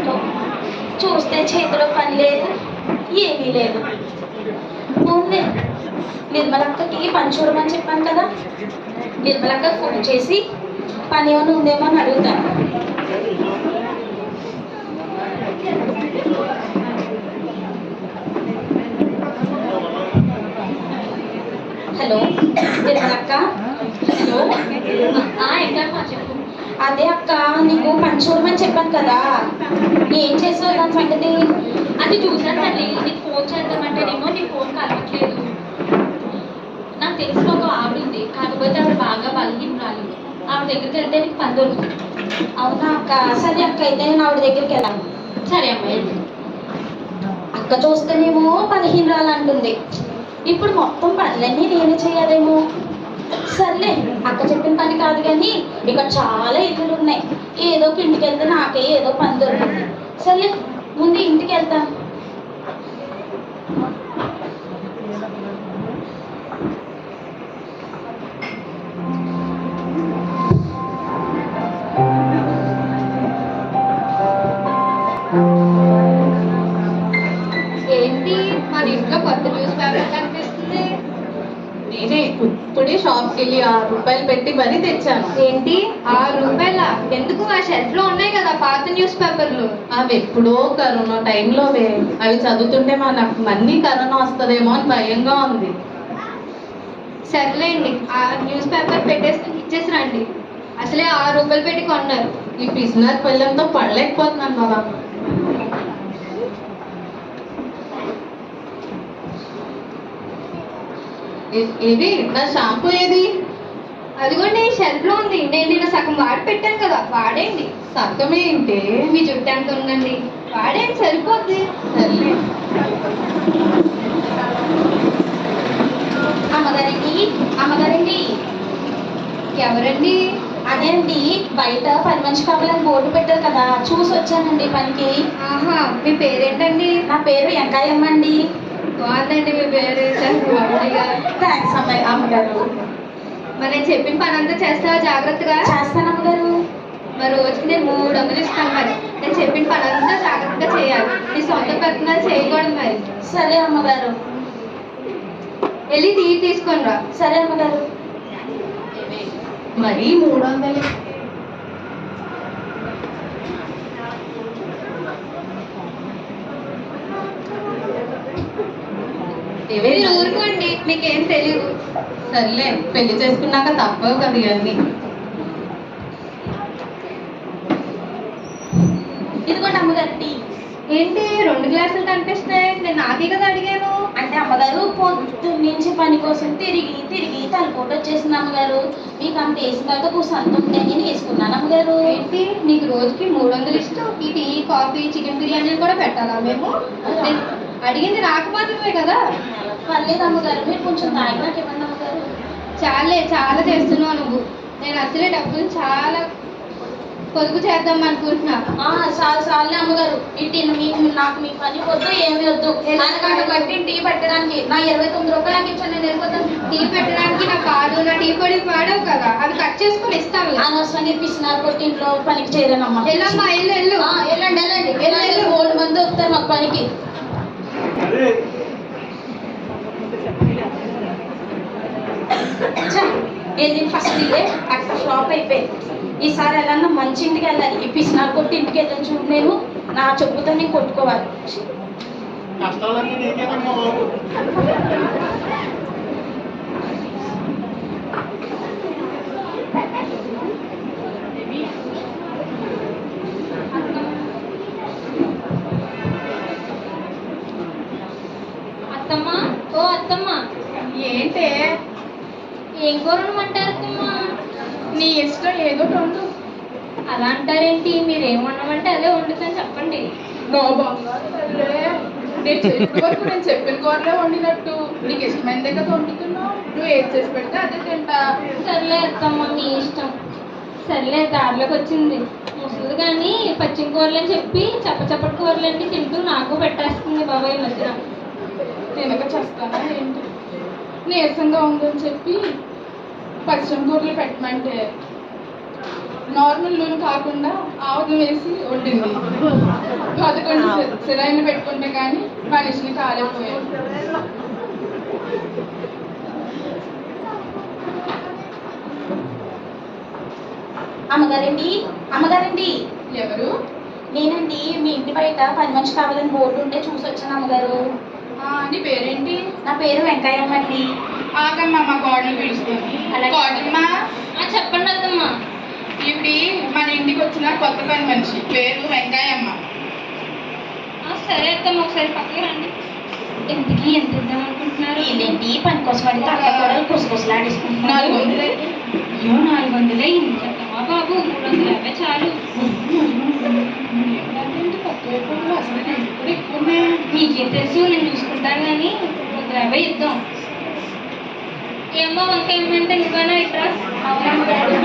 ఏంటో చూస్తే చేతిలో పని లేదు, ఏమీ లేదు. ఓన్లీ నిర్మలక్కకి పని చూడమని చెప్పాను కదా, నిర్మలక్క ఫోన్ చేసి పని ఏమైనా ఉందేమో అని అడుగుతాను. హలో నిర్మలక్క. హలో. ఏంటమ్మా చెప్పు. అదే అక్క, నీకు పని చూడమని చెప్పాను కదా, ఏం చేసావు దాని సంగతి? అది చూసాను తల్లి, నీకు ఫోన్ చేద్దామంటేనేమో నీ ఫోన్ కలవట్లేదు. నాకు తెలిసిన ఒక ఆవిడ ఉంది, కాకపోతే ఆవిడ బాగా బలహీనరాలు. ఆవిడ దగ్గరికి వెళ్తే నీకు పని దొరుకుతుంది. అవునా అక్క? సరే అక్క, అయితే నేను ఆవిడ దగ్గరికి వెళ్ళాను. సరే అమ్మాయి. అక్క చూస్తేనేమో 15 అంటుంది. ఇప్పుడు మొత్తం పనులన్నీ నేనే చేయాలేమో. సర్లే, అక్క చెప్పిన పని కాదు కానీ ఇక్కడ చాలా ఇల్లులు ఉన్నాయి, ఏదో ఇంటికి వెళ్తే నాకే ఏదో పని దొరుకుతుంది. సర్లే, ముందు ఇంటికి వెళ్తాను. ఏంటి మన ఇంట్లో కొత్త న్యూస్ పేపర్ కనిపిస్తుంది? నేనే ఇప్పుడే షాప్కి వెళ్ళి 6 రూపాయలు పెట్టి మరీ తెచ్చాను. ఏంటి 6 రూపాయల? ఎందుకు? ఆ షెల్ఫ్ లో ఉన్నాయి కదా పాత న్యూస్ పేపర్లు. అవి ఎప్పుడో కరోనా టైంలోవే. అవి చదువుతుంటే మనకు మళ్ళీ కరోనా వస్తుందేమో అని భయంగా ఉంది. సర్లేండి, ఆ న్యూస్ పేపర్ పెట్టేసి ఇచ్చేసి రండి. అసలే 6 రూపాయలు పెట్టి కొన్నారు. ఈ పిసినారి పిల్లలతో పడలేకపోతున్నాను బాబా. ఏది నా షాంపూ ఏది? అదిగోండి షెల్ఫ్ లో ఉంది, నేను నిన్న సగం వాడి పెట్టాను కదా, వాడేయండి. సగమే ఏంటి? మీ జుట్టు ఎంత ఉందండి, వాడేయండి సరిపోద్ది. సర్లే. అమ్మగారండి, అమ్మగారండి. ఎవరండి? అదే అండి, బయట పని మనిషి కావాలని బోర్డు పెట్టారు కదా, చూసి వచ్చానండి పనికి. ఆహా, మీ పేరేంటండి? నా పేరు వెంకాయమ్మ అండి. బాగుందండి మీ పేరు. థ్యాంక్స్ అమ్మాయి అమ్మగారు. మరి నేను చెప్పిన పని అంతా చేస్తావా జాగ్రత్తగా? చేస్తాను అమ్మగారు. మరి రోజుకి నేను 300 ఇస్తాను. మరి నేను చెప్పిన పని అంతా జాగ్రత్తగా చేయాలి, నీ సొంత పెత్తనాలు చేయకూడదు. మరి సరే అమ్మగారు. వెళ్ళి తీసుకొని రా. సరే అమ్మగారు. మరీ 300. మీరు ఊరుకోండి, మీకేం తెలియదు. సర్లే, పెళ్లి చేసుకున్నాక తప్పవు కదా ఇవన్నీ. ఇదిగోండి అమ్మగారు టీ. ఏంటి 2 గ్లాసులు కనిపిస్తున్నాయి? నేను నాకే కదా అడిగాను. అంటే అమ్మగారు పొద్దున్న నుంచి పని కోసం తిరిగి తిరిగి తలపోటు వచ్చేసింది అమ్మగారు. మీకు అంత వేసిన తర్వాత కూసంత ఉంటే నేను వేసుకున్నాను అమ్మగారు. ఏంటి నీకు రోజుకి 300 ఇస్తూ ఈ టీ, కాఫీ, చికెన్ బిర్యానీ కూడా పెట్టాలా మేము? నేను అడిగింది నాకు మాత్రమే కదా. పర్లేదు అమ్మగారు, మీరు కొంచెం తాగినాక ఇవ్వండి అమ్మగారు. చాలా చేస్తున్నావు నువ్వు. నేను అసలే డబ్బులు చాలా పొదుపు చేద్దాం అనుకుంటున్నా. చాలు అమ్మగారు, ఇటు నాకు మీ పని వద్దు, ఏమి వద్దు. అనకాడ బట్టి టీ పెట్టడానికి నా 29 రూపాయలు నాకు ఇచ్చాను, నేను వెళ్ళిపోతాను. టీ పెట్టడానికి నా పాలు, నా టీ పొడి వాడవు కదా, అవి కట్ చేసుకుని ఇస్తాను. అనవసరంగా పిసినారు కొట్టి ఇంట్లో పనికి చేయలేనమ్మా. వెళ్ళమ్మా, వెళ్ళు. వెళ్ళండి. 3 మంది వస్తారు మాకు పనికి. ఏంటి ఫస్ట్ ఇదే అక్కడ ఫ్లాప్ అయిపోయి, ఈసారి ఎలా మంచి ఇంటికి వెళ్ళాలి. ఈ పిసినారు కొట్టి ఇంటికి వెళ్ళాను చూడు, నేను నా చెప్పుతో నేను కొట్టుకోవాలి. అత్తమ్మా, ఓ అత్తమ్మా. ఏంటే? ఏం కూర వండమంటారు అత్తమ్మా? నీ ఇష్టం ఏదో వండు. అలా అంటారేంటి? మీరు ఏం వండమంటే అదే వండుతాను, చెప్పండి. నా బంగారు తల్లే, నేను చెప్పిన కూరలే వండినట్టు. నీకు ఇష్టమైనదే కదా వండుతున్నావు, నువ్వు ఏది చేసి పెడితే అదే తింటా. సర్లే అత్తమ్మ, మీ ఇష్టం. సర్లే, దారిలోకి వచ్చింది ముసలి కానీ పచ్చి కూరలని చెప్పి చప్పచప్పటి కూరలన్నీ తింటూ నాకు పెట్టేస్తుంది బాబాయ్ ఈ మధ్యన. తినక చేస్తానా ఏంటి? నీరసంగా ఉందని చెప్పి పచ్చని కూరలు పెట్టమంటే నార్మల్ నూనె కాకుండా ఆవులు వేసి వండింది. 11 సిలైన్లు పెట్టుకుంటే కానీ మనిషిని కాలేకపోయాడు. అమ్మగారండి, అమ్మగారండి, ఎవరు? నేనండి. మీ ఇంటి బయట పని మనిషి కావాలని బోర్డు ఉంటే చూసి వచ్చాను అమ్మగారు. నీ పేరేంటి? నా పేరు వెంకయ్యమ్మ అండి. ఆగమ్మా, మా కోడలు పిలుస్తుంది. అలాగే. కోడలమ్మా, చెప్పండి అత్తమ్మా. ఈవిడి మన ఇంటికి వచ్చిన కొత్త పని మనిషి, పేరు వెంకయ్యమ్మ. సరే అత్తమ్మ, ఒకసారి పక్కకి రండి. ఎందుకు ఎంత ఇద్దాం అనుకుంటున్నారు? వీళ్ళేంటి పని కోసం అడిగితే అత్త కూడా కుసకుసలాడేసుకుంటున్నారు. 400. అయ్యో 400 ఇంత చెప్తామా బాబు, 350 చాలు. అసలు రేట్లు కూడా ఎక్కువ ఉన్నాయి. మీకేం తెలుసు, నేను చూసుకుంటాను కానీ 350 ఇద్దాం. ఏమో వంకాయమ్మంటే నువ్వేనా ఇట్రా? అవునమ్మగారు.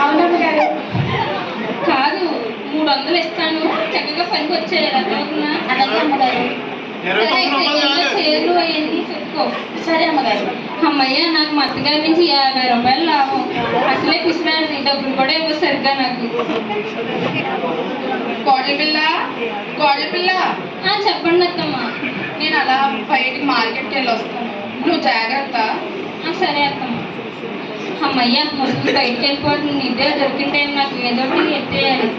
అవునమ్మగారు. కాదు, 300 ఇస్తాను, చక్కగా పనికి వచ్చాయి. అర్థమవుతుందా? అలాగే అమ్మగారు. సరే, చీరలు అవన్నీ చెప్పుకో. సరే అమ్మగారు. అమ్మయ్య, నాకు మా అత్తగారి నుంచి 50 రూపాయలు లాభం. అసలే పిసినాడు, డబ్బులు కూడా ఇవ్వదు సరిగ్గా నాకు. కోడలి పిల్ల, కోడలి పిల్ల, చెప్పండి అత్తమ్మ. నేను అలా బయటికి మార్కెట్కి వెళ్ళి వస్తాను, నువ్వు జాగ్రత్త. సరే అత్తమ్మ. అమ్మయ్య, మొదలు బయటికి వెళ్ళిపోతుంది. ఇదే దొరికిన టైం నాకు ఏదో ఒకటి ఎత్తేయాలి.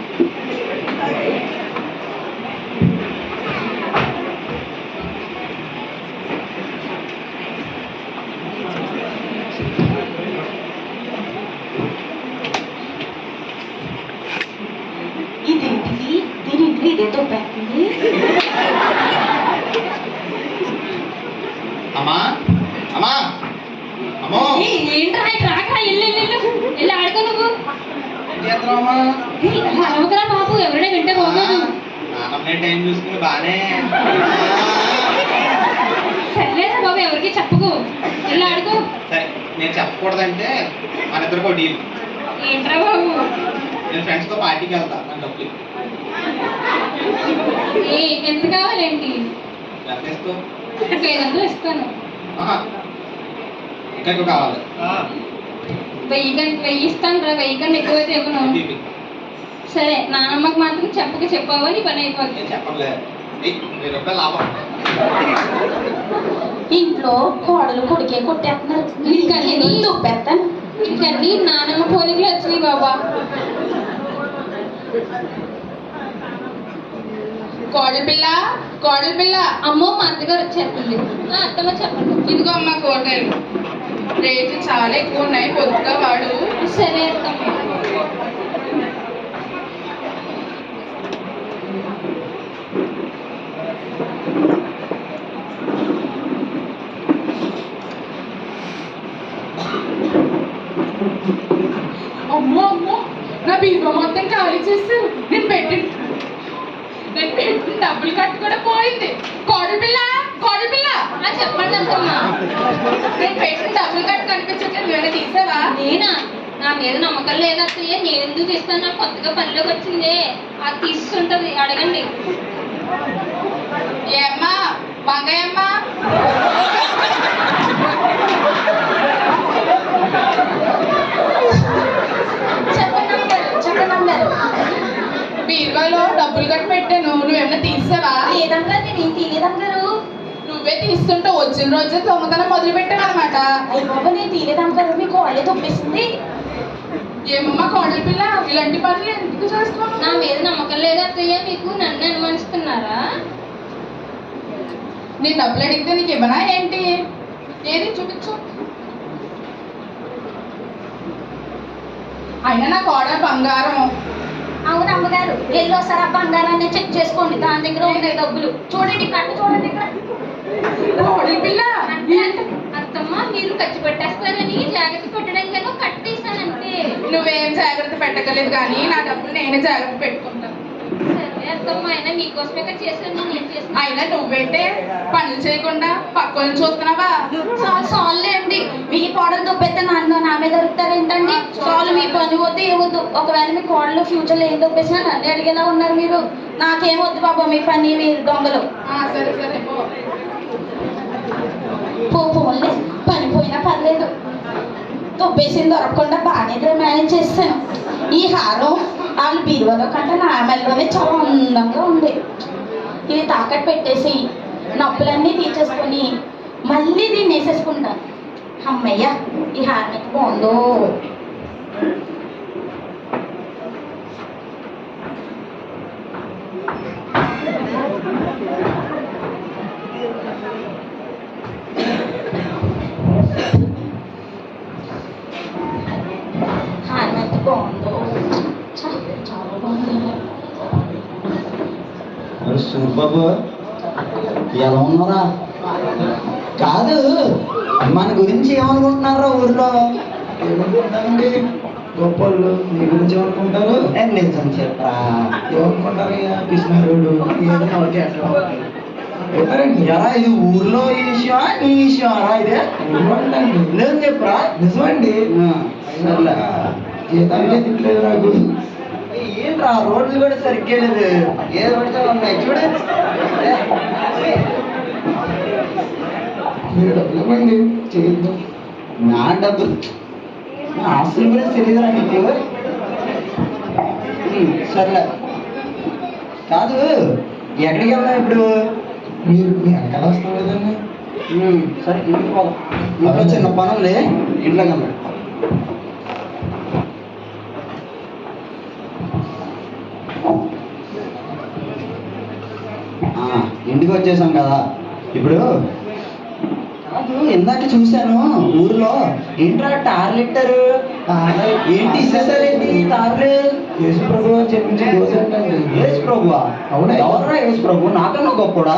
ఇదేంటిది? దీని ఇంట్లో ఇదేదో పెట్టింది. అమ్మా, అమ్మా, అమ్మో, ఏంట్రా రాక వెళ్ళి ఆడుకో నువ్వు. ఏం చేస్తున్నావమ్మా? అరవకరా బాబు, ఎవరైనా వింటే బాగోదు. నాన్నమ్మ టైం చూసుకుని బానే. సర్లేరా బాబు, ఎవరికి చెప్పకు, వెళ్ళి ఆడుకో. సరే, నేను చెప్పకూడదంటే మన ఇద్దరికి డీల్. ఏంట్రా బాబు? నేను ఫ్రెండ్స్తో పార్టీకి వెళ్తా, నాకు డబ్బులు ఎంత కావాలేంటి? ఎంత ఇస్తావు? 500 ఇస్తాను. ఇంకా ఎక్కువ కావాలి. 1000 ఇస్తాను రా, 1000 కన్నా ఎక్కువైతే ఇవ్వను. తీపి. సరే, నానమ్మకి మాత్రం చెప్పావా నీ పని అయిపోతుంది. నేను చెప్పలే. 1000 రూపాయలు లాభం. ఇంట్లో కోడలు కొడుకే కొట్టేస్తున్నారు. ఇంకన్నీ దుబ్బెత్తాను. ఇంకన్నీ నానమ్మ పోలికలు వచ్చినాయి బాబా. కోడలి పిల్ల, కోడలి పిల్ల, అమ్మో, మా అత్తగారు వచ్చేస్తుంది. అత్తమ్మ చెప్పండి. ఇదిగో అమ్మ కోటలు, రేట్లు చాలా ఎక్కువ ఉన్నాయి, పొద్దుగా వాడు. సరే అత్తమ్మ. అమ్మో అమ్మో, నా బీమా మొత్తం ఖాళీ చేస్తారు. నేను పెట్టిన డబ్బులు కట్టు కూడా పోయింది. కోడలి పిల్ల, కోడలి పిల్ల, చెప్పండి అత్తమ్మ. నేను పెట్టిన డబ్బులు కట్టు కనిపించట్లేదు, నువ్వేనా తీసావా? నేనా? నా మీద నమ్మకం లేదా అత్తయ్య? నేను ఎందుకు ఇస్తాను? నాకు కొత్తగా పనిలోకి వచ్చింది, అది తీసుకుంటది, అడగండి. ఏమ్మా వంకాయమ్మా, చెప్పండి అమ్మగారు, చెప్పండి అమ్మగారు. బీరువాలో డబ్బులు కట్టు పెట్టాను, నువ్వేమన్నా తీసావా? లేదమ్మగారు, నేనేం తీయలేదమ్మగారు. నువ్వే తీస్తుంటే వచ్చిన రోజే దొంగతనం మొదలు పెట్టావు అనమాట. అయ్య బాబా, నేను తీయలేదమ్మగారు. మీకు వాళ్ళే తొప్పేసింది. ఏమమ్మా కోడలి పిల్ల, ఇలాంటి పనులు ఎందుకు చేస్తావు? నా మీద నమ్మకం లేదా అత్తయ్య మీకు? నన్ను అనుమానిస్తున్నారా? నేను డబ్బులు అడిగితే నీకు ఇవ్వనా ఏంటి? ఏది చూపించు. అయినా నా కోడలు బంగారం. అవును అమ్మగారు, వెళ్ళోసారి ఆ బంగారాన్ని చెక్ చేసుకోండి, దాని దగ్గర ఉన్నాయి డబ్బులు. చూడండి, కట్టు చూడండి ఇక్కడ. కోడలి పిల్ల, అత్తమ్మ, మీరు ఖర్చు పెట్టేస్తారని జాగ్రత్త పెట్టడానికి కట్టేసానంటే. నువ్వేం జాగ్రత్త పెట్టగలేదు కానీ నా డబ్బులు నేనే జాగ్రత్త పెట్టుకుంటాను. సరే అత్తమ్మ అయినా మీకోసమే కదా చేశాను, నేను చేస్తాను. అయినా నువ్వేంటే పనులు చేయకుండా పక్కన చూస్తున్నావా? సాల్లేండి, మీ కోడలు దొబ్బైతే నా మీద దొరుకుతారేంటండి? సాల్వ్, మీ పని వద్దు ఏమొద్దు. ఒకవేళ మీ కోడలు ఫ్యూచర్లో ఏం దొబ్బేసినా నన్ను అడిగేలా ఉన్నారు మీరు. నాకేమొద్దు బాబు మీ పని, మీరు దొంగలు. సరే సరే పోన్లే, పని పోయినా పర్లేదు. దొబ్బేసింది దొరకకుండా బాగానే మేనేజ్ చేస్తాను. ఈ హారం వాళ్ళ బీరువాలో కంటే నా మెల్లోనే చాలా అందంగా ఉంది. ఇది తాకట్టు పెట్టేసి నొప్పులన్నీ తీసేసుకొని మళ్ళీ దీన్ని వేసేసుకుంటాను. అమ్మయ్య, ఈ హారం ఎంత బాగుందో. హారం ఎంత బాగుందో, చాలా బాగుంది. సూర్బాబు ఎలా ఉన్నారా? కాదు, మన గురించి ఏమనుకుంటున్నారా ఊర్లో? ఏమనుకుంటారండి గొప్పళ్ళు? మీ గురించి ఏమనుకుంటారు? నిజం చెప్పరా, ఏమనుకుంటారు? కృష్ణారుడు ఏదండి ఎలా? ఇది ఊర్లో ఈ విషయమా నీ విషయమారా? ఇదే లేదు చెప్పరా? నిజమండి. సర్లే, జీతాలే తిట్టలేదు నాకు. ఏంట్రా రోడ్లు కూడా సరిగ్గా లేదు, ఏది పడితే ఉన్నాయి చూడు. మీరు డబ్బులు ఇవ్వండి, చేయొద్దు. నా డబ్బులు, నా ఆస్తులు కూడా తెలియదురా నీకు? సర్లే, కాదు ఎక్కడికి వెళ్దాం ఇప్పుడు? మీరు మీ వెనకాల వస్తాం లేదండి. సరే ఇంటికి పోదాం. ఇంట్లో చిన్న పని ఉంది, ఇంట్లో కదా. ఇంటికి వచ్చేసాం కదా. ఇప్పుడు కాదు, ఇందాక చూశాను ఊర్లో ఏంట్రా టార్లెట్టారు, ఏంటి ఇచ్చేసారేంటి టార్లు? యేసు ప్రభు చెప్పించి యేసు ప్రభువా? అవునా? ఎవర్రా యేసు ప్రభు? నాకన్నా గొప్పడా?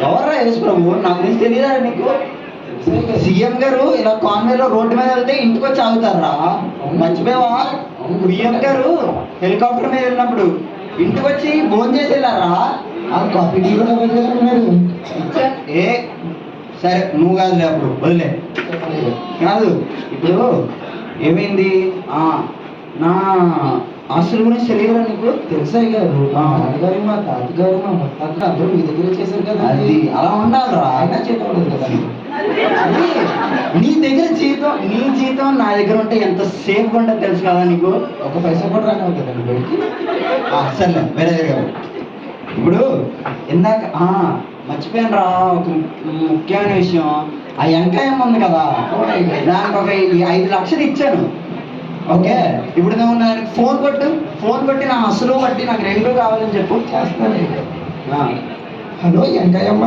ఎవర్రా యేసు ప్రభు? నాకు గురించి తెలియదా నీకు? సీఎం గారు ఇలా కాన్వేలో రోడ్డు మీద వెళ్తే ఇంటికి వచ్చి ఆగుతారా? మర్చిపోయావా? సీఎం గారు హెలికాప్టర్ మీద వెళ్ళినప్పుడు ఇంటికి వచ్చి భోజనం చేసి వెళ్ళారా? కాఫీ టీ కూడా మీరు ఏ సరే, నువ్వు కాదులే, అప్పుడు వదిలే. కాదు, ఇప్పుడు ఏమైంది? నా ఆస్తుల గురించి తెలియదా నీకు? తెలుసా గారు, మా నాన్నగారు మా తాతగారు మా ముత్తాత అందరూ మీ దగ్గర చేశారు కదా. అది అలా ఉండాలిరా, అయినా చేత ఉండదు కదా. అది నీ దగ్గర జీతం, నీ జీతం నా దగ్గర ఉంటే ఎంత సేఫ్గా ఉండదు తెలుసు కదా నీకు? ఒక పైసా కూడా రానివ్వదు కదండి బయటికి. సర్లే, వేరే దగ్గర. ఇప్పుడు ఇందాక మర్చిపోయాను రా, ఒక ముఖ్యమైన విషయం. ఆ ఎంకాయం ఉంది కదా, దానికి ఒక 5 లక్షలు ఇచ్చాను. ఓకే, ఇప్పుడు నువ్వు దానికి ఫోన్ కొట్టి నా అసలు బట్టి నాకు 2 కావాలని చెప్పు, చేస్తాను. Hello Enkayamma,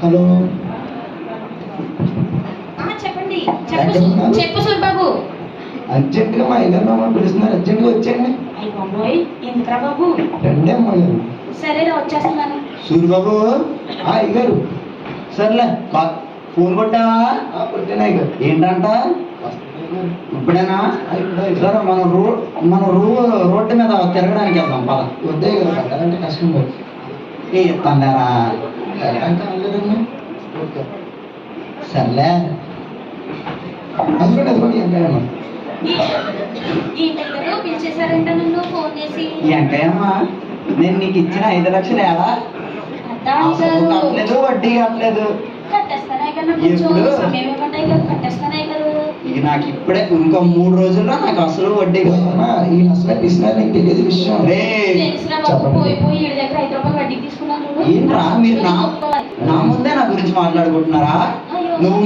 hello. చెప్పండి, చెప్పు సూర్బాబు. అర్జెంటుగా మా ఇల్లమ్మ పిలుస్తున్నారు, అర్జెంటుగా వచ్చేయండి. అయ్యి ఎందుకురా బాబు? రండి అమ్మ గారు. సరేరా, వచ్చేస్తున్నాను. సూర్యబాబు అయ్యగారు, సర్లే ఫోన్ కొట్టావా? కొట్టాను అయ్యగారు. ఏంటంట? ఇప్పుడేనా? సరే, మన రోడ్డు మీద తిరగడానికి వెళ్దాం పద. వద్దే కదా, పడ్డారంటే కష్టం కదా. ఏ ఇస్తాండారా? సర్లే, అదిగోండి ఎంకాయమ్మ. పిలిచేశారంట నన్ను ఫోన్ చేసి. ఎంకాయమ్మ, నేను నీకు ఇచ్చిన 5 లక్షలు ఎలా కట్టలేదు, వడ్డీ కట్టలేదు. ఇక నాకు ఇప్పుడే ఇంకో 3 రోజుల్లో నాకు అసలు వడ్డీ ఈ అసలు పిసినా నీకు తెలియదు విషయం. ఏంట్రా మీరు నా ముందే నా గురించి మాట్లాడుకుంటున్నారా? నువ్వు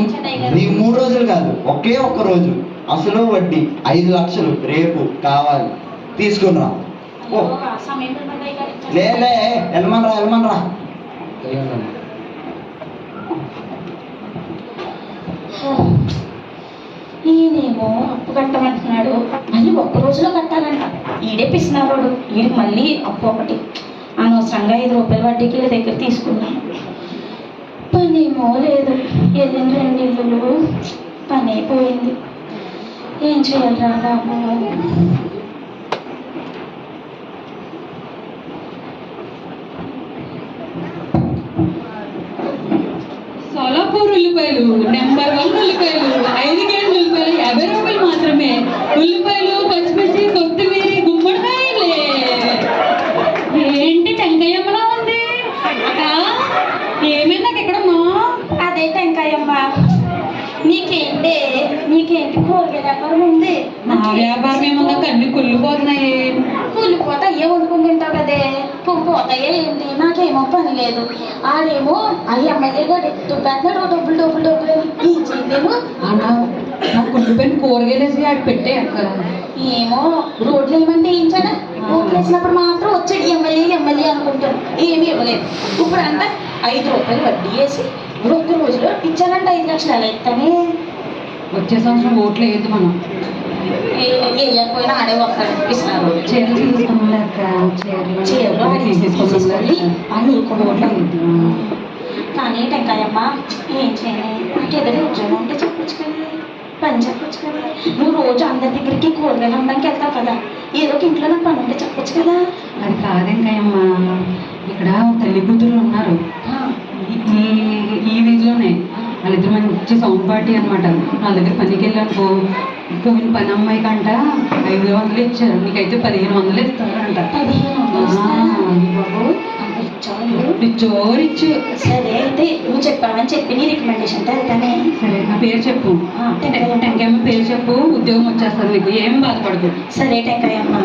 నీ 3 రోజులు కాదు, ఒకే ఒక్క రోజు అసలు వడ్డీ 5 లక్షలు రేపు కావాలి, తీసుకునిరా. లేలే, వెళ్ళమనరా. ఈయనేమో అప్పు కట్టమంటున్నాడు, మళ్ళీ 1 రోజులో కట్టాలంట. ఈడే పిసినారోడు, ఈడికి మళ్ళీ అప్పు ఒకటి. అనవసరంగా 5 రూపాయల వడ్డీకి వీళ్ళ దగ్గర తీసుకున్నాను. పనేమో లేదు, వెళ్ళిన 2 ఇళ్ళు పని అయిపోయింది. ఏం చేయాలి రా బాబు? ఉల్లిపాయలు నెంబర్ 1 ఉల్లిపాయలు 5 కేజీల ఉల్లిపాయలు 50 రూపాయలు మాత్రమే. ఉల్లిపాయలు, పచ్చిమిర్చి, కొత్తిమీర, గుమ్మడికాయలే. ఏంటి టెంకాయమ్మలా ఉంది అక్క? ఏమైంది నాకు ఎక్కడమ్మా? అదే టెంకాయమ్మ. నీకేంటి కూరగాయల వ్యాపారం ఉంది? నా వ్యాపారం ఏమన్నా కన్నీ కుళ్ళిపోతున్నాయి. కూలిపోతే అయ్యే వండుకుని తింటావు కదే. పోతాయే ఏంటి? నాకేమో పని లేదు. ఆడేమో ఆ ఎమ్మెల్యే గారు దుబ్బేస్తున్నాడు డబ్బులు ఏం చేయలేము. నా కుళ్ళిపోయిన కూరగాయలు వేసి ఆడు పెట్టే అక్క. ఏమో రోడ్లు ఏమంటే వేయించాడా? రోడ్లు వేసినప్పుడు మాత్రం వచ్చాడు ఎమ్మెల్యే అనుకుంటాడు. ఏమీ ఇవ్వలేదు. ఇప్పుడు అంతా 5 రూపాయలు వడ్డీ వేసి 1 రోజులో ఇచ్చానంటే 5 లక్షలు ఎలా ఇస్తానే? వచ్చే సంవత్సరం ఓట్లు వేయద్దు మనం. వేయకపోయినా ఆడే వస్తాడు ఇస్తున్నారు. చీరలు తీసుకున్నాం అక్క. చీరలు ఆడి తీసేసుకొని వాళ్ళు ఊరుకుని ఓట్లు వేయద్దు. కానీ టెంకాయమ్మ ఏం చేయను? నాకు ఏదైనా ఉద్యోగం ఉంటే చెప్పొచ్చు కదా, పని చెప్పొచ్చు కదా. నువ్వు రోజు అందరి దగ్గరికి కూరగాయలు అమ్మడానికి వెళ్తావు కదా, ఏదో ఒక ఇంట్లో నాకు పని ఉంటే చెప్పొచ్చు కదా. అది కాదేంకాయమ్మా, ఇక్కడ తల్లి కూతురు ఉన్నారు ఈ వీధిలోనే. వాళ్ళిద్దరు మంచి సౌండ్ పార్టీ అనమాట. నా దగ్గర పనికి వెళ్ళానుకో, పోయిన పని అమ్మాయి కంట 500 ఇచ్చారు, నీకైతే 1500 ఇస్తారంట. 1500 రిచ్చు. సరే అయితే నువ్వు చెప్పావని చెప్పి నీ రికమెండేషన్ వెళ్తానే. సరే నా పేరు చెప్పు. టెంకాయమ్మ పేరు చెప్పు, ఉద్యోగం వచ్చేస్తుంది నీకు, ఏం బాధపడదు. సరే టెంకాయమ్మ.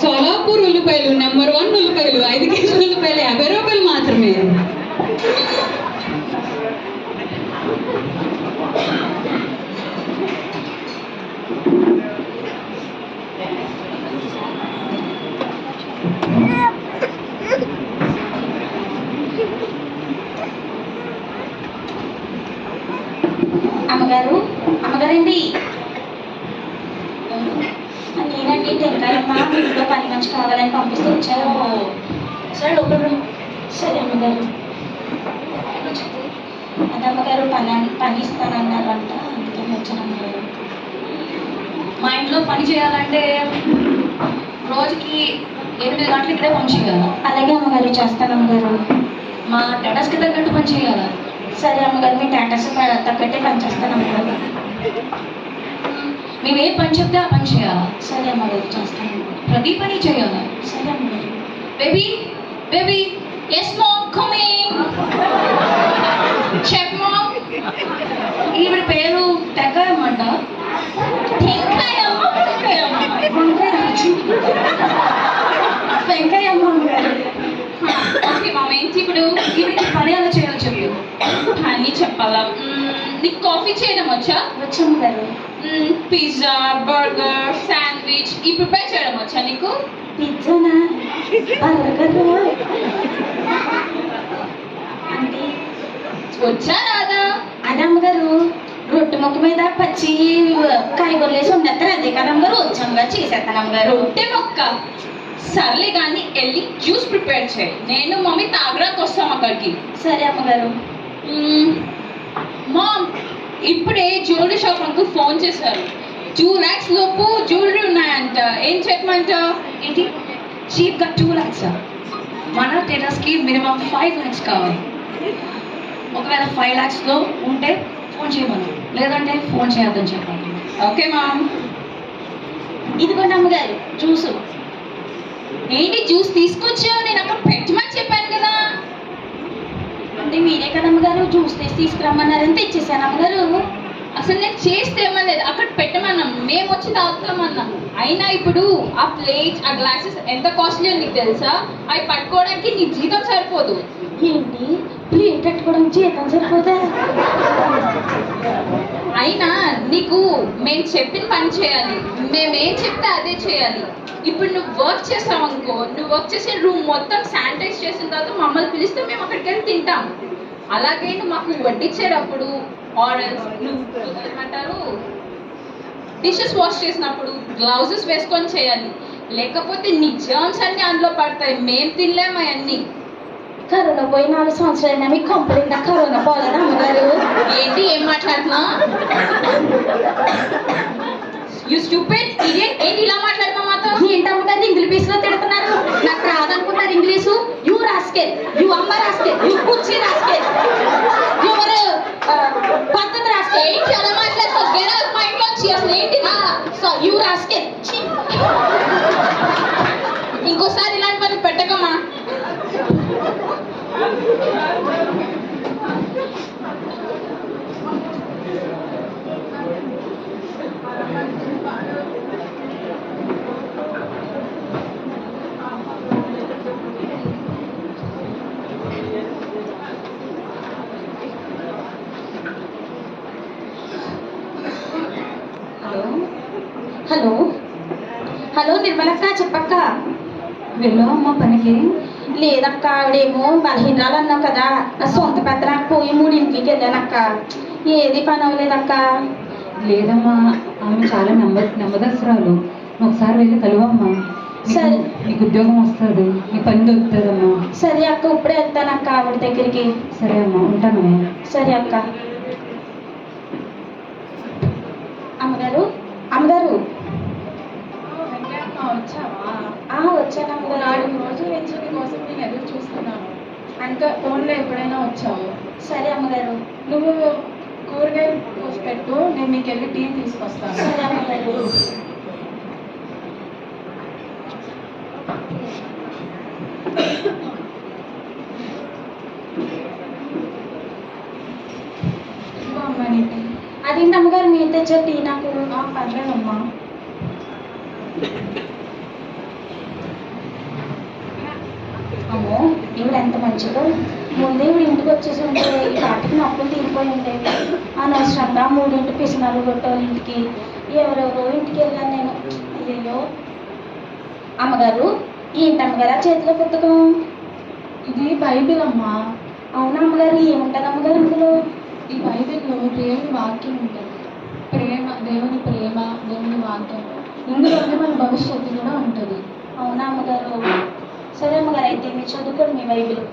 సోలాపూర్ ఉల్లిపాయలు నెంబర్ 1 ఉల్లిపాయలు 5 కేజీల ఉల్లిపాయలు 50 రూపాయలు మాత్రమే. అమ్మగారండి, నేనండి టెంకాయమ్మ. ఇంట్లో పని మంచి కావాలని పంపిస్తూ వచ్చాను. సరే లోపల. సరే అమ్మగారు. అది అమ్మగారు పని ఇస్తానన్నారంట, అందుకని వచ్చాను అమ్మగారు. మా ఇంట్లో పని చేయాలంటే రోజుకి 8 గంటలు ఇక్కడే పని చేయాలి. అలాగే అమ్మగారు, చేస్తాను అమ్మగారు. మా టెటస్కి తగ్గట్టు పని చేయాలి. సరే అమ్మగారు, మీ టాటాస్ తగ్గట్టే పని చేస్తాను అమ్మగారు. మేము ఏ పని చెప్తే ఆ పని చేయాలి. సరే అమ్మగారు, చేస్తాను. ప్రతి పని చేయాలి. సరే అమ్మగారు. Baby yes ma'am, coming. Chef ma'am. ఈవిడ పేరు టెంకాయమ్మంట. టెంకాయమ్మ. వెంకయ్యమ్మ అమ్మగారు. ఓకే మామ్, ఏంటి ఇప్పుడు? ఈవిడికి పని ఎలా చేయాలో చెప్పు. పని చెప్పాలా? నీకు కాఫీ చేయడం వచ్చా? వచ్చమ్మగారు. పిజ్జా, బర్గర్, శాండ్విచ్ ఈ ప్రిపేర్ చేయడం వచ్చా నీకు? పిజ్జానా? బర్గర్ అంటే వచ్చా రాదా? అదే అమ్మగారు, రొట్టె ముక్క మీద పచ్చి కాయగూరలు వేసి ఉండేస్తారు, అదే కదా అమ్మగారు. వచ్చాముగా చేసేస్తాను అమ్మగారు. రొట్టె మొక్క సర్లే కానీ వెళ్ళి జ్యూస్ ప్రిపేర్ చేయి. నేను మమ్మీ తాగడానికి వస్తాం అక్కడికి. సరే అమ్మగారు. మామ్, ఇప్పుడే జ్యువెలరీ షాప్ అంకు ఫోన్ చేశారు. 2 lakhs లోపు జ్యువెలరీ ఉన్నాయంట. ఏం చెప్పమంట? ఏంటి చీప్గా 2 lakhs? మన టెటస్కి మినిమం 5 lakhs కావాలి. ఒకవేళ 5 lakhsలో ఉంటే ఫోన్ చేయమను, లేదంటే ఫోన్ చేయొద్దని చెప్పాలి. Okay ma'am. ఇదిగోండి అమ్మగారు జ్యూసు. ఏంటి జ్యూస్ తీసుకొచ్చావు? నేను అక్కడ పెట్టమని చెప్పాను కదా. అంటే మీరే కదా అమ్మగారు జ్యూస్ తీసుకురమ్మన్నారని తెచ్చేసాను అమ్మగారు. అసలు నేను చేస్తే ఏమలేదు, అక్కడ పెట్టమన్నాం, మేము వచ్చి తాగుతామన్నాం. అయినా ఇప్పుడు ఆ ప్లేట్స్, ఆ గ్లాసెస్ ఎంత కాస్ట్లీ నీకు తెలుసా? అవి పట్టుకోవడానికి నీ జీతం సరిపోదు. ఏంటి ప్లేట్ పెట్టుకోవడం జీతం సరిపోదా? అయినా నీకు మేము చెప్పిన పని చేయాలి, మేమేం చెప్తే అదే చేయాలి. ఇప్పుడు నువ్వు వర్క్ చేస్తావు అనుకో, నువ్వు వర్క్ చేసే రూమ్ మొత్తం శానిటైజ్ చేసిన తర్వాత మమ్మల్ని పిలిస్తే మేము అక్కడికి వెళ్ళి తింటాం. అలాగే నువ్వు మాకు వడ్డించేటప్పుడు ఆర్డర్స్ నువ్వు ఏమంటారు డిషెస్ వాష్ చేసినప్పుడు గ్లౌజెస్ వేసుకొని చేయాలి, లేకపోతే నీ జర్మ్స్ అన్నీ అందులో పడతాయి. మేము తినలేము అవన్నీ. కరోనా పోయి 4 సంవత్సరాలైనా మీకు కంప్లీట్గా కరోనా పోలేదా అమ్మగారు? ఏంటి ఏం మాట్లాడుతున్నా? You stupid idiot. ఏంటి ఇలా మాట్లాడుతున్నా మాతో? ఏంటి అమ్మగారు ఇంగ్లీష్లో తిడుతున్నారు? నాకు రాదనుకున్నారు ఇంగ్లీషు? యు రాస్కెల్, యు అమ్మ రాస్కెల్, యు కుర్చీ రాస్కెల్, యు రాసుకే ఇంకోసారి ఇలాంటి పని పెట్టకమ్మా. హలో హలో హలో నిర్మలక్క చెప్పక్క. వెళ్ళావా అమ్మ పనికి? లేదక్క ఆవిడేమో బలహీనరాలు అన్నావు కదా, నా సొంత పెద్దనాకు పోయి 3 ఇంటికి వెళ్ళానక్క. ఏది పని అవ్వలేదక్క. లేదమ్మా, ఆమె చాలా నెమ్మదస్తురాలు. నువ్వు ఒకసారి వెళ్ళి కలువమ్మా. సరే. నీకు ఉద్యోగం వస్తుంది, నీ పని దొరుకుతుందమ్మా. సరే అక్క, ఇప్పుడే వెళ్తానక్క ఆవిడ దగ్గరికి. సరే అమ్మా, ఉంటానమ్మా. సరే అక్క. అమ్మగారు అమ్మగారు. వచ్చావా? వచ్చాను అమ్మగారు. 4 రోజుల నుంచి నీ కోసం నేను ఎదురు చూస్తున్నాను. అంటే ఫోన్లో ఎప్పుడైనా వచ్చావు. సరే అమ్మగారు. నువ్వు కూరగాయలు కోసి పెట్టు, నేను మీకు వెళ్ళి టీ తీసుకొస్తాను. సరే అమ్మగారు. ఇదిగో అమ్మా నీ టీ. అదేంటి అమ్మగారు మీరు తెచ్చే టీ నాకు? పర్లేదమ్మా. అమ్మో ఈవిడ ఎంత మంచిదో. ముందే ఈవిడ ఇంటికి వచ్చేసి ఉంటే ఈ పాటికి నొప్పులు తీరిపోయి ఉండేవి. అనవసరంగా 3 పిసినాలు కొట్టాలి ఇంటికి. ఎవరెవరో ఇంటికి వెళ్ళాను నేను. అయ్యయ్యో. అమ్మగారు ఏంటి అమ్మగారు ఆ చేతిలో పుస్తకం? ఇది బైబిల్ అమ్మా. అవునా అమ్మగారు? ఏముంటుంది అమ్మగారు ఇందులో? ఈ బైబిల్లో దేవుని వాక్యం ఉంటుంది. దేవుని ప్రేమ, దేవుని వాక్యం, ఇందులోనే మన భవిష్యత్తు కూడా ఉంటుంది. అవునా అమ్మగారు? సరే అమ్మగారు, అయితే మీరు చదువుకోండి మీ బైబిల్.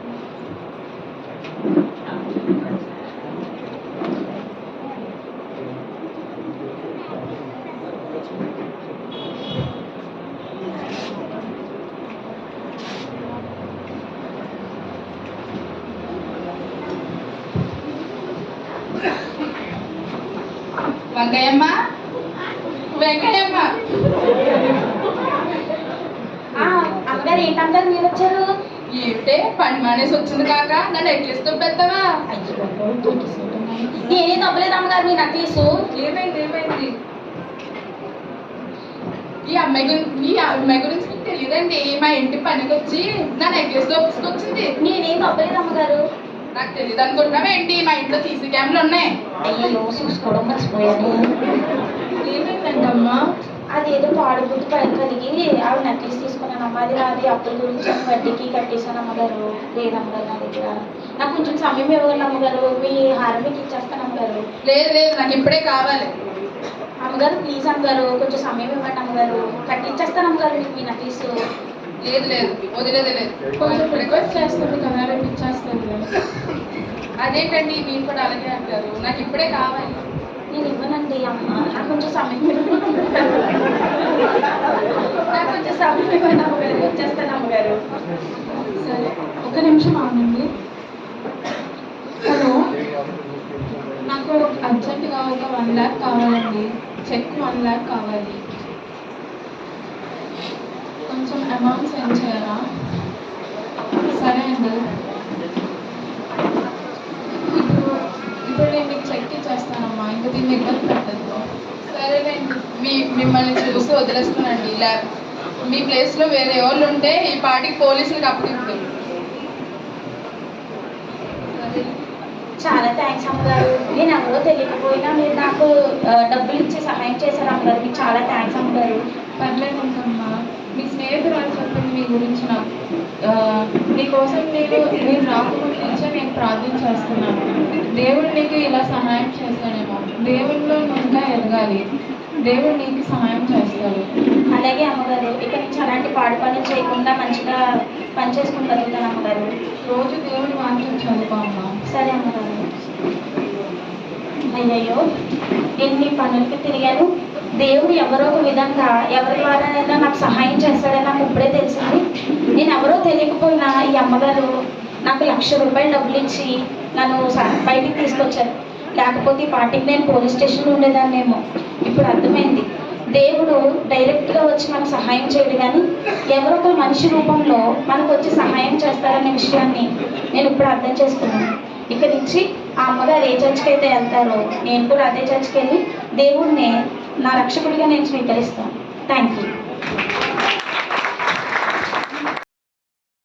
వెంకయ్యమ్మ, వెంకయ్యమ్మ. అమ్మగారు ఏంటి అమ్మగారు మీరు వచ్చారు? ఏమిటే పని మానేసి వచ్చింది కాక నా నెక్లెస్ తో పెద్దవా? నేనేం తప్పలేదు అమ్మగారు మీ నక్లీసు. ఏమైంది? ఈ అమ్మాయి గురించి మీకు తెలియదండి. మా ఇంటి పనికి వచ్చి నా నెక్లెస్ లో పుసుకొచ్చింది. నేనేం తప్పలేదు అమ్మగారు. నాకు తెలియదు అనుకుంటున్నావా ఏంటి? మా ఇంట్లో సీసీ కెమెరాలు ఉన్నాయి. అయ్యో చూసుకోవడం మర్చిపోయాను. ఏమైందంటమ్మా? అదేదో పాడు బుద్ధి కలిగి ఆవిడ నక్లీస్ తీసుకున్నానమ్మా. అది నాది అప్పుల గురించి వడ్డీకి కట్టేశాను అమ్మగారు. లేదమ్మగారు నా దగ్గర. నాకు కొంచెం సమయం ఇవ్వగలను అమ్మగారు. మీ హారం మీకు ఇచ్చేస్తాను అమ్మగారు. లేదు నాకు ఇప్పుడే కావాలి. అమ్మగారు ప్లీజ్ అమ్మగారు కొంచెం సమయం ఇవ్వండి అమ్మగారు. కట్టించేస్తాను అమ్మగారు మీకు మీ నక్లీసు. లేదు వదిలేదు. కొంచెం రిక్వెస్ట్ చేస్తుంది కదా, రేపు ఇచ్చేస్తుంది. అదేంటండి మీరు కూడా అలాగే అంటారు? నాకు ఇప్పుడే కావాలి. నేను ఇవ్వనండి అమ్మ. నాకు కొంచెం సమయం ఇవ్వండి. నాకు కొంచెం సమయం ఇవ్వండి అమ్మగారు. వచ్చేస్తాను అమ్మగారు. సరే, 1 నిమిషం ఆగండి. హలో, నాకు అర్జెంటుగా ఒక 1 lakh కావాలండి. చెక్ 1 lakh కావాలి. కొంచెం అమౌంట్ సెండ్ చేయరా? సరే అండి. ఇప్పుడు నేను మీకు చెక్ ఇచ్చేస్తానమ్మా. ఇంకా దీన్ని ఇబ్బంది పెట్టద్దు. సరేనండి. మిమ్మల్ని చూసి వదిలేస్తానండి. ఇలా మీ ప్లేస్లో వేరే వాళ్ళు ఉంటే ఈ పార్టీకి పోలీసులకు అప్పగిస్తారు. చాలా థ్యాంక్స్ అమ్మగారు. నేను ఎవరో తెలియకపోయినా మీరు నాకు డబ్బులు ఇచ్చి సహాయం చేశారు అమ్మగారు. మీకు చాలా థ్యాంక్స్ అమ్మగారు. పర్లేదు ఇంకమ్మా. మీ స్నేహితురాలు చెప్పింది మీ గురించి నాకు. మీకోసం మీరు రాకముందు నుంచే నేను ప్రార్థన చేస్తున్నాను. దేవుడు నీకు ఇలా సహాయం చేస్తాడేమో. దేవుడిలో నువ్వు ఇంకా ఎదగాలి. దేవుడు నీకు సహాయం చేస్తాడు. అలాగే అమ్మగారు. ఇక నుంచి అలాంటి పాడు పనులు చేయకుండా మంచిగా పని చేసుకుని బతుకుతాను అమ్మగారు. రోజు దేవుడి వాక్యం చదువుకో అమ్మా. సరే అమ్మగారు. అయ్యయ్యో ఎన్ని పనులకి తిరిగాను. దేవుడు ఎవరో ఒక విధంగా ఎవరి ద్వారానైనా నాకు సహాయం చేస్తాడని నాకు ఇప్పుడే తెలిసింది. నేను ఎవరో తెలియకపోయినా ఈ అమ్మగారు నాకు 1,00,000 రూపాయలు డబ్బులు ఇచ్చి నన్ను బయటికి తీసుకొచ్చారు. లేకపోతే ఈ పార్టీకి నేను పోలీస్ స్టేషన్లో ఉండేదాన్నేమో. ఇప్పుడు అర్థమైంది దేవుడు డైరెక్ట్గా వచ్చి మనకు సహాయం చేయడు, కానీ ఎవరో ఒక మనిషి రూపంలో మనకు వచ్చి సహాయం చేస్తారనే విషయాన్ని నేను ఇప్పుడు అర్థం చేసుకున్నాను. ఇక్కడి నుంచి ఆ అమ్మగారు ఏ చర్చికి అయితే వెళ్తారో నేను కూడా అదే చర్చికి వెళ్ళి దేవుడిని నా రక్షకుడిగా నేను స్వీకరిస్తాను. Thank you.